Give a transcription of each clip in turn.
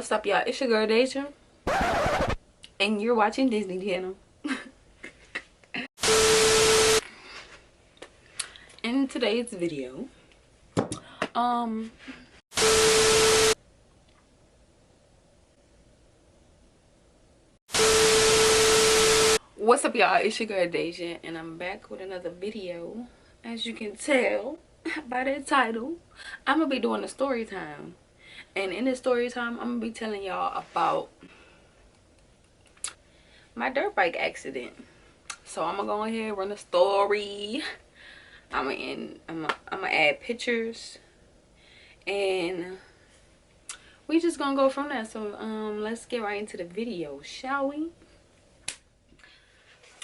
What's up, y'all? It's your girl Deja, and you're watching Disney Channel. In today's video, what's up, y'all? It's your girl Deja, and I'm back with another video. As you can tell by the title, I'm gonna be doing a story time. And in this story time, I'm gonna be telling y'all about my dirt bike accident. So I'm gonna go ahead and run a story. I'm gonna add pictures, and we just gonna go from there. So let's get right into the video, shall we?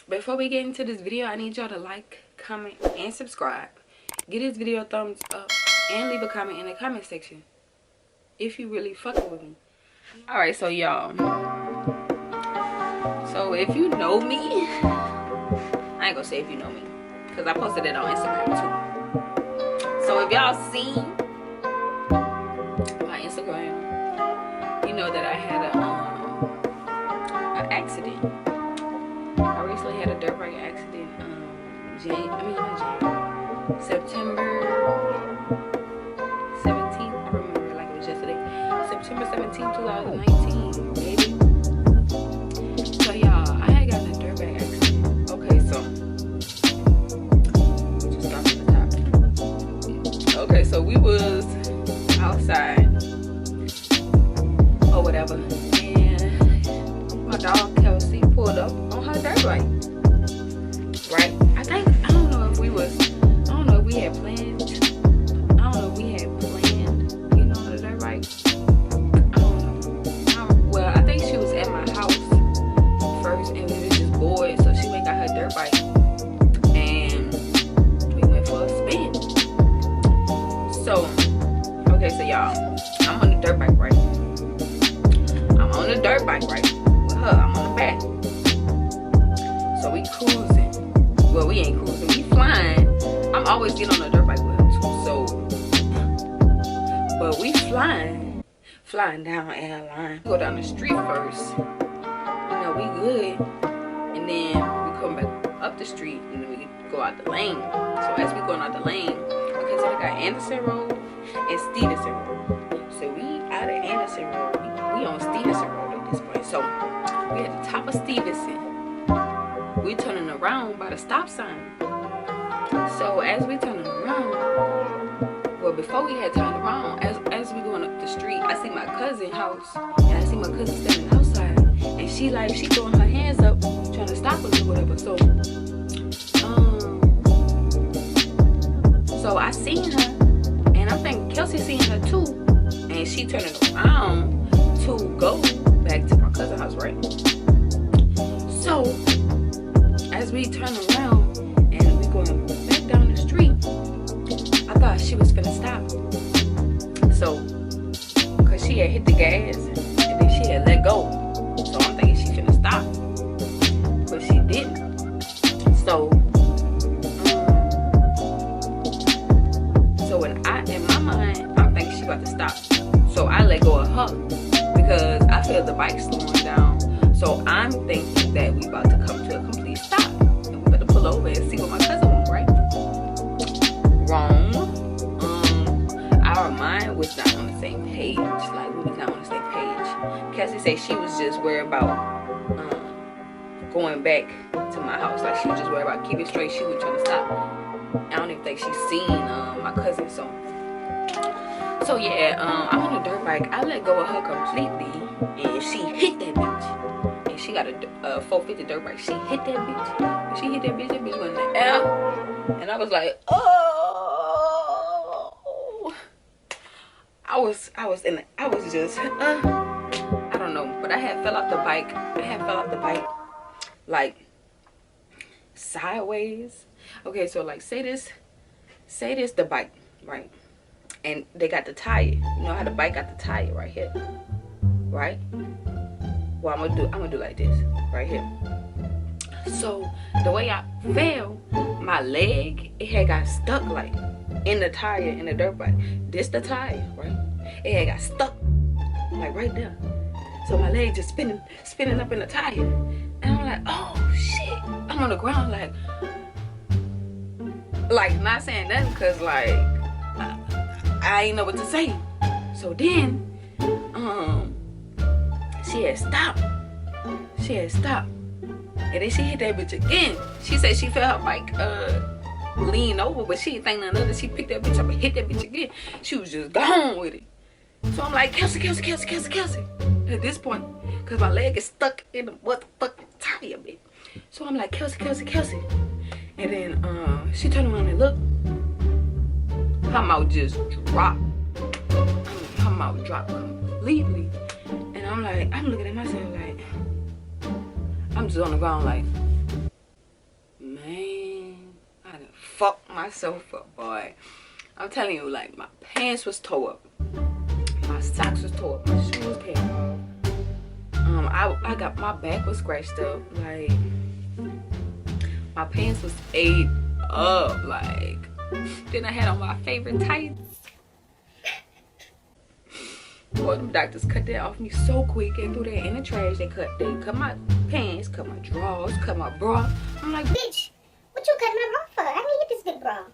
Before we get into this video, I need y'all to like, comment, and subscribe. Give this video a thumbs up and leave a comment in the comment section if you really fucking with me. Alright, so y'all, so if you know me, I ain't gonna say if you know me, because I posted it on Instagram too. So if y'all seen my Instagram, you know that I had an accident. I recently had a dirt bike accident. September 17th. I remember like it was yesterday. September 17th, 2019, baby. So y'all, I had gotten a dirt bike accident. Okay, so just start from the top. Okay, so we was outside or whatever, and my dog Kelsey pulled up on her dirt bike. Right? I don't know if we had planned. I don't know if we had planned, you know, on the dirt bike. I don't know. Well, I think she was at my house first, and we was just bored, so she went and got her dirt bike, and we went for a spin. So, okay, so y'all, I'm on the dirt bike, right? I'm on the dirt bike, right? With her, I'm on the back. So we cruising. Well, we ain't cruising, we flying. I'm always getting on the dirt bike with her too, so. But we flying down airline. Go down the street first. You know, we good. And then we come back up the street, and then we go out the lane. So as we going out the lane, okay, so we got Anderson Road and Stevenson Road. So we out of Anderson Road, we on Stevenson Road at this point. So we at the top of Stevenson. We turning around by the stop sign. So as we turning around, well, before we had turned around, as we going up the street, I see my cousin's house, and I see my cousin standing outside, and she throwing her hands up, trying to stop us or whatever. So I seen her, and I'm thinking Kelsey seen her too, and she turning around to go back to my cousin's house, right? So as we turn around and we going back down the street, I thought she was finna stop. So, cause she had hit the gas and then she had let go. So I'm thinking she finna stop, but she didn't. So in my mind, I'm thinking she about to stop. So I let go of her because I feel the bike slowing down. So I'm thinking that we about to come to a complete stop, and we better pull over and see what my cousin wants, right? Wrong. Our mind was not on the same page. Like, we was not on the same page. Cassie said she was just worried about going back to my house. Like, she was just worried about keeping straight. She was trying to stop. I don't even think she's seen my cousin. So yeah, I'm on a dirt bike. I let go of her completely, and she hit that bitch. She got a 450 dirt bike. She hit that bitch. When she hit that bitch went in the air. And I was like, oh. I was just, I don't know. But I had fell off the bike. Like, sideways. Okay, so like, say this the bike, right? And they got the tire. You know how the bike got the tire right here, right? Well, I'm gonna do like this right here. So the way I fell, my leg, it had got stuck like in the tire in the dirt bike. This the tire, right? It had got stuck like right there. So my leg just spinning up in the tire. And I'm like, oh shit. I'm on the ground like not saying nothing because like I ain't know what to say. So then she had stopped. And then she hit that bitch again. She said she felt her bike lean over, but she didn't think nothing of it. She picked that bitch up and hit that bitch again. She was just gone with it. So I'm like, Kelsey. At this point, because my leg is stuck in the motherfucking tire, bitch. So I'm like, Kelsey. And then she turned around and looked. Her mouth just dropped. Her mouth dropped completely. And I'm looking at myself like, I'm just on the ground like, man, I done fucked myself up, boy. I'm telling you, like, my pants was tore up. My socks was tore up. My shoes came off. I got, my back was scratched up. Like, my pants was ate up. Like, then I had on my favorite tights. Boy, them doctors cut that off me so quick and threw that in the trash. They cut my pants, cut my drawers, cut my bra. I'm like, bitch, what you cut my bra for? I need this big bra.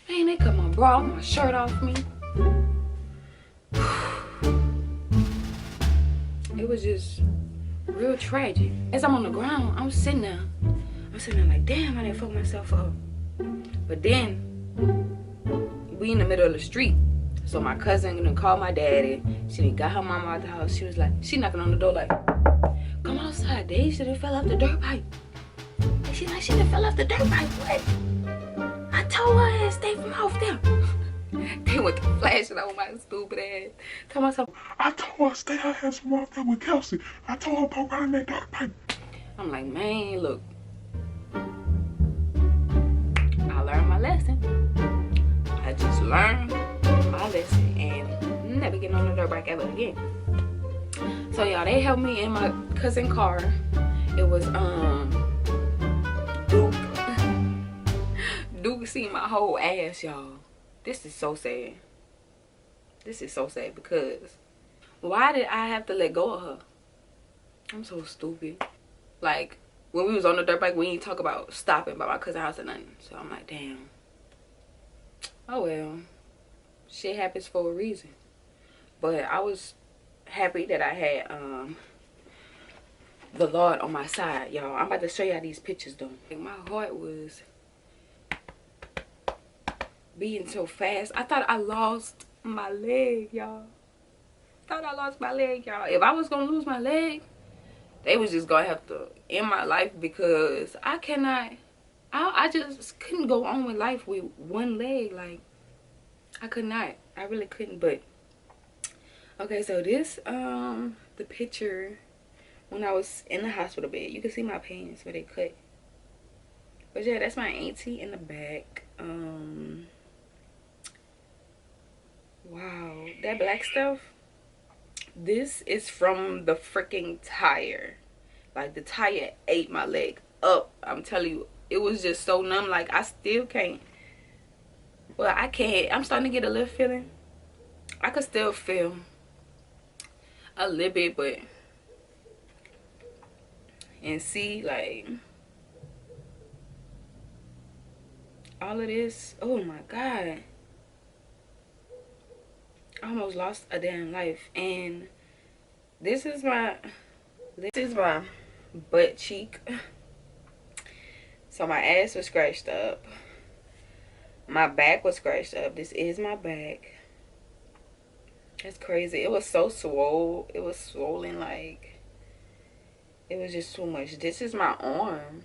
Man, they cut my bra, my shirt off me. It was just real tragic. As I'm on the ground, I'm sitting there like, damn, I didn't fuck myself up. But then we in the middle of the street. So my cousin done called my daddy. She done got her mama out the house. She was like, she knocking on the door like, come outside, Dave. She done fell off the dirt bike. And she like, she done fell off the dirt bike. What? I told her ass stay from off there. They went to flashing on my stupid ass. Tell myself, I told her stay her ass from off there with Kelsey. I told her go around that dirt bike. I'm like, man, look. I learned my lesson. I just learned my lesson and never get on the dirt bike ever again. So y'all, they helped me in my cousin's car. It was Duke seen my whole ass, y'all. This is so sad. This is so sad because why did I have to let go of her? I'm so stupid. Like, when we was on the dirt bike, we didn't talk about stopping by my cousin's house or nothing. So I'm like, damn. Oh well. Shit happens for a reason. But I was happy that I had the Lord on my side, y'all. I'm about to show y'all these pictures though. Like, my heart was beating so fast. I thought I lost my leg, y'all. If I was gonna lose my leg, they was just gonna have to end my life because I just couldn't go on with life with one leg. Like, I could not. I really couldn't. But okay, so this the picture when I was in the hospital bed. You can see my pants where they cut. But yeah, that's my auntie in the back. Wow, that black stuff, this is from the freaking tire. Like, the tire ate my leg up. I'm telling you, it was just so numb. Like, I still can't. Well, I can't. I'm starting to get a little feeling. I could still feel a little bit, but and see, like, all of this. Oh my God. I almost lost a damn life. And this is my butt cheek. So my ass was scratched up. My back was scratched up. This is my back. That's crazy. It was so swole. It was swollen, like, it was just too much. This is my arm.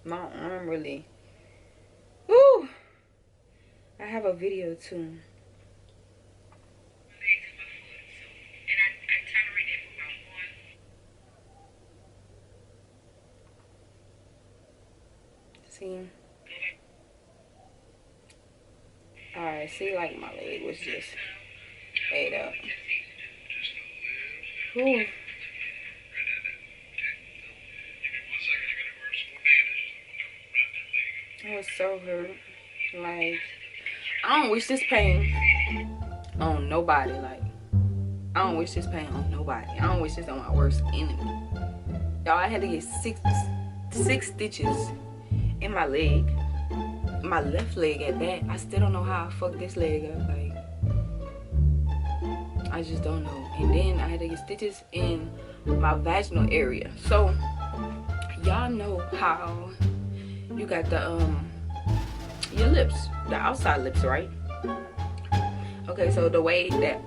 My arm really. Woo! I have a video too. See? Alright, see, like, my leg was just ate up. Ooh. I was so hurt. Like, I don't wish this pain on nobody. Like, I don't wish this pain on nobody. I don't wish this on my worst enemy. Y'all, I had to get six stitches in my leg. My left leg at that. I still don't know how I fucked this leg up. Like, I just don't know. And then I had to get stitches in my vaginal area. So y'all know how you got the your lips, the outside lips, right? Okay, so the way that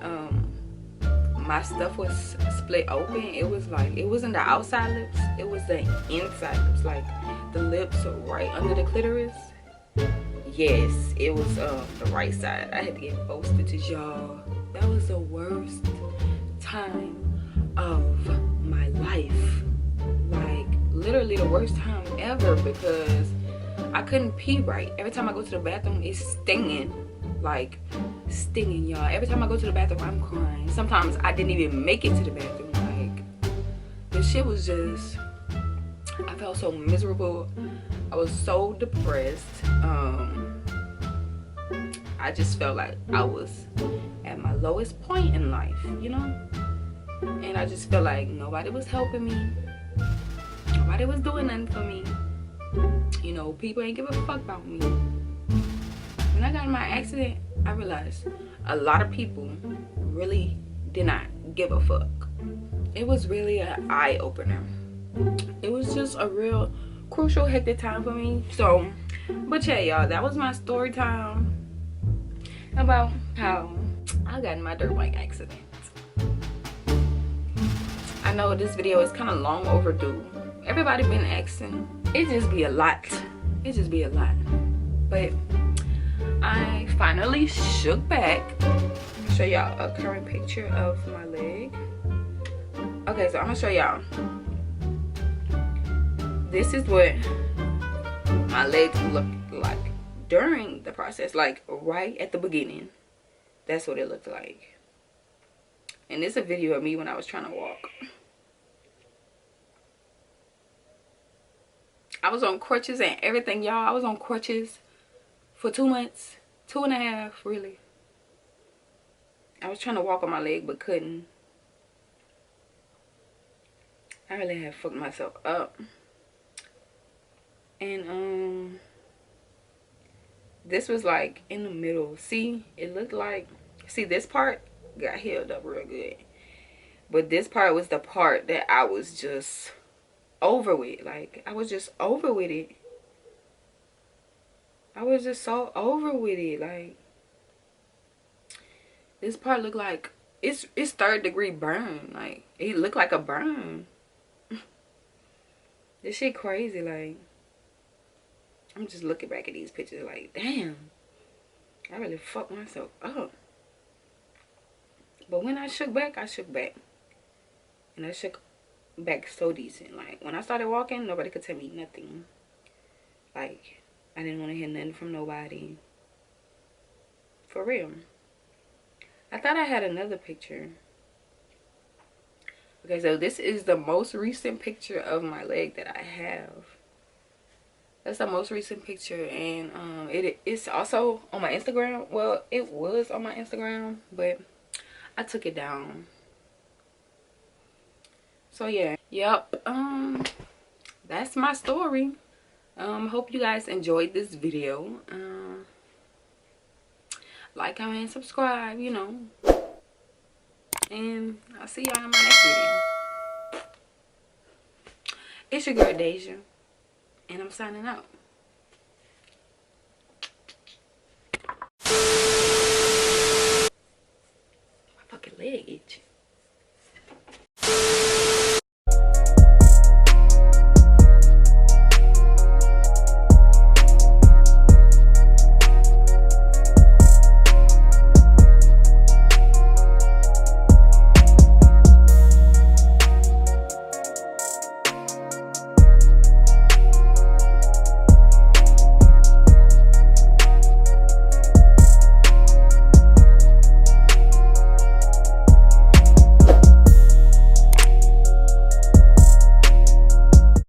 my stuff was split open, it was like, it wasn't the outside lips, it was the inside lips, like the lips right under the clitoris. Yes, it was the right side. I had to get both stitches, y'all. That was the worst time of my life. Like, literally the worst time ever, because I couldn't pee right. Every time I go to the bathroom, it's stinging. Like, stinging, y'all. Every time I go to the bathroom, I'm crying. Sometimes I didn't even make it to the bathroom. Like, the shit was just, I felt so miserable. I was so depressed. I just felt like I was at my lowest point in life, you know? And I just felt like nobody was helping me. Nobody was doing nothing for me. You know, people ain't give a fuck about me. When I got in my accident, I realized a lot of people really did not give a fuck. It was really an eye-opener. It was just a real crucial, hectic time for me. So, but yeah, y'all, that was my story time about how I got in my dirt bike accident. I know this video is kind of long overdue. Everybody been asking. It just be a lot. It just be a lot. But I finally shook back. I'll show y'all a current picture of my leg. Okay, so I'm gonna show y'all. This is what my legs looked like during the process, like right at the beginning. That's what it looked like. And this is a video of me when I was trying to walk. I was on crutches and everything, y'all. I was on crutches for 2 months, 2.5, really. I was trying to walk on my leg but couldn't. I really had fucked myself up. And this was like in the middle. See, it looked like, see, this part got healed up real good, but this part was the part that I was just over with. Like, I was just over with it. I was just so over with it. Like, this part looked like it's 3rd-degree burn. Like, it looked like a burn. This shit crazy. Like, I'm just looking back at these pictures like, damn, I really fucked myself up. But when I shook back, I shook back. And I shook back so decent. Like, when I started walking, nobody could tell me nothing. Like, I didn't want to hear nothing from nobody. For real. I thought I had another picture. Okay, so this is the most recent picture of my leg that I have. That's the most recent picture, and it's also on my Instagram. Well, it was on my Instagram, but I took it down. So yeah, yep. That's my story. Hope you guys enjoyed this video. Like, comment, subscribe, you know. And I'll see y'all in my next video. It's your girl Deja, and I'm signing out.